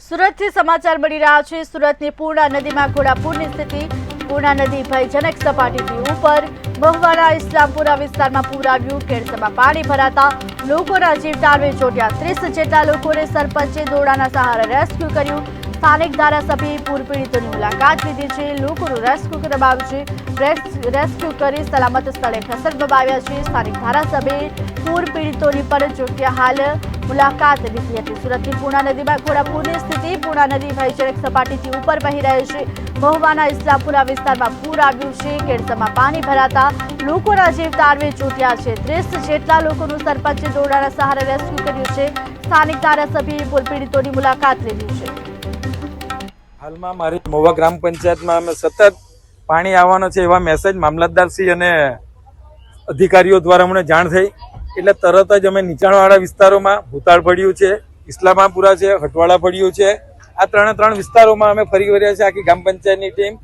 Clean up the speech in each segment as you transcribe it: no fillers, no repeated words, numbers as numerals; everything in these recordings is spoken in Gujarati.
સુરતથી સમાચાર મળી રહ્યા છે। સુરતની પૂર્ણા નદીમાં ઘોડાપૂરની સ્થિતિ। પૂર્ણા નદી ભયજનક સપાટીથી ઉપર। મહુવાના ઇસ્લામપુરા વિસ્તારમાં પૂર આવ્યું। કેડસમાં પાણી ભરાતા લોકોના જીવ તાળવે ચોટ્યા। 30 જેટલા લોકોને સરપંચે દોરડાના સહારે રેસ્ક્યુ કર્યું। સ્થાનિક ધારાસભ્યએ પૂર પીડિતોની મુલાકાત લીધી છે। લોકોનું રેસ્ક્યુ કરવામાં આવ્યું છે। રેસ્ક્યુ કરી સલામત સ્થળે ખસેડવામાં આવ્યા છે। સ્થાનિક ધારાસભ્યએ પૂર પીડિતોની પર ચોટ્યા હાલ મુલાકાત લીધી હતી। સુરતની પૂર્ણા નદીમાં ઘોડાપૂરની સ્થિતિ। પૂર્ણા નદી ભયજનક સપાટીથી ઉપર વહી રહી છે। મહુવાના ઇસ્લામપુરા વિસ્તારમાં પૂર આવ્યું છે। કેડસમાં પાણી ભરાતા લોકોના જીવ તાળવે ચોટ્યા છે। 30 જેટલા લોકોનું સરપંચે દોરડાના સહારે રેસ્ક્યુ કર્યું છે। સ્થાનિક ધારાસભ્યએ પૂર પીડિતોની મુલાકાત લીધી છે। હાલમાં મારી મહુવા ગ્રામ પંચાયતમાં અમે સતત પાણી આવવાનો છે એવા મેસેજ મામલતદારશ્રી અને અધિકારીઓ દ્વારા અમને જાણ થઈ એટલે તરત જ અમે નીચાણવાળા વિસ્તારોમાં ભૂતાળ પડ્યું છે, ઇસ્લામાપુરા છે, હટવાડા પડ્યું છે, આ ત્રણ વિસ્તારોમાં અમે ફરી વળ્યા છે આખી ગ્રામ પંચાયતની ટીમ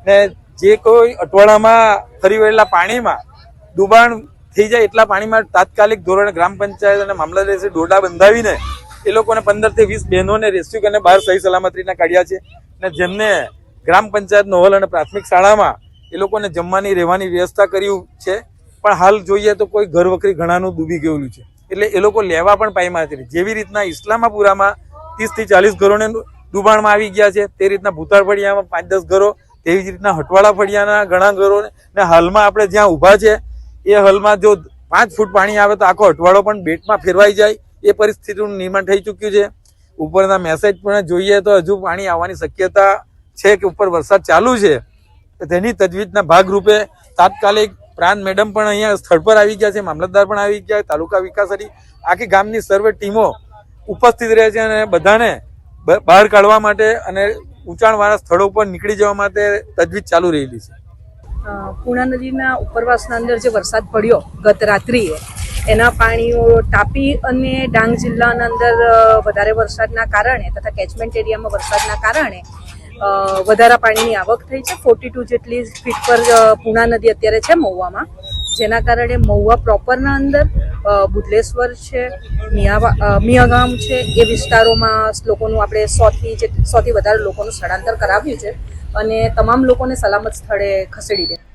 ને જે કોઈ અટવાડામાં ફરી વળેલા પાણીમાં ડૂબાણ થઈ જાય એટલા પાણીમાં તાત્કાલિક ધોરણે ગ્રામ પંચાયત અને મામલતદારશ્રી દોરડા બંધાવીને એ લોકોને 15 થી 20 બહેનોને રેસ્ક્યુ કરીને બહાર સહી સલામતીના કાઢ્યા છે ને જેમને ગ્રામ પંચાયત નોવલ અને પ્રાથમિક શાળામાં એ લોકોને જમવાની રહેવાની વ્યવસ્થા કર્યું છે। પણ હાલ જોઈએ તો કોઈ ઘર વખરી ઘણાનું ડૂબી ગયેલું છે એટલે એ લોકો લેવા પણ પામ્યા નથી। જેવી રીતના ઇસ્લામાપુરામાં 30 થી 40 ઘરોને ડૂબાણમાં આવી ગયા છે તે રીતના ભૂતાળ ફળિયામાં 5-10 ઘરો, તેવી જ રીતના હટવાડા ફળિયાના ઘણા ઘરો ને હાલમાં આપણે જ્યાં ઊભા છે એ હાલમાં જો 5 ફૂટ પાણી આવે તો આખો હટવાડો પણ બેટમાં ફેરવાઈ જાય એ પરિસ્થિતિનું નિર્માણ થઈ ચૂક્યું છે। ઉપરના મેસેજ પણ જોઈએ તો હજુ પાણી આવવાની શક્યતા છે કે ઉપર વરસાદ ચાલુ છે। તેની તજવીજના ભાગરૂપે તાત્કાલિક પ્રાંત મેડમ પણ અહીંયા સ્થળ પર આવી ગયા છે, મામલતદાર પણ આવી ગયા, તાલુકા વિકાસ આખી ગામની સર્વે ટીમો ઉપસ્થિત રહે છે અને બધાને બહાર કાઢવા માટે અને ઊંચાણવાળા સ્થળો પર નીકળી જવા માટે તજવીજ ચાલુ રહેલી છે। પૂર્ણા નદીના ઉપરવાસના અંદર જે વરસાદ પડ્યો ગત રાત્રિએ એના પાણીઓ તાપી અને ડાંગ જિલ્લાના અંદર વધારે વરસાદના કારણે તથા કેચમેન્ટ એરિયામાં વરસાદના કારણે વધારે પાણીની આવક થઈ છે। 42 જેટલી ફીટ પર પૂર્ણા નદી અત્યારે છે મહુવામાં, જેના કારણે મહુવા પ્રોપરના અંદર બુધલેશ્વર છે, મિયાગામ છે એ વિસ્તારોમાં લોકોનું આપણે 100 થી વધારે લોકોનું સ્થળાંતર કરાવ્યું છે અને તમામ લોકોને સલામત સ્થળે ખસેડી દે।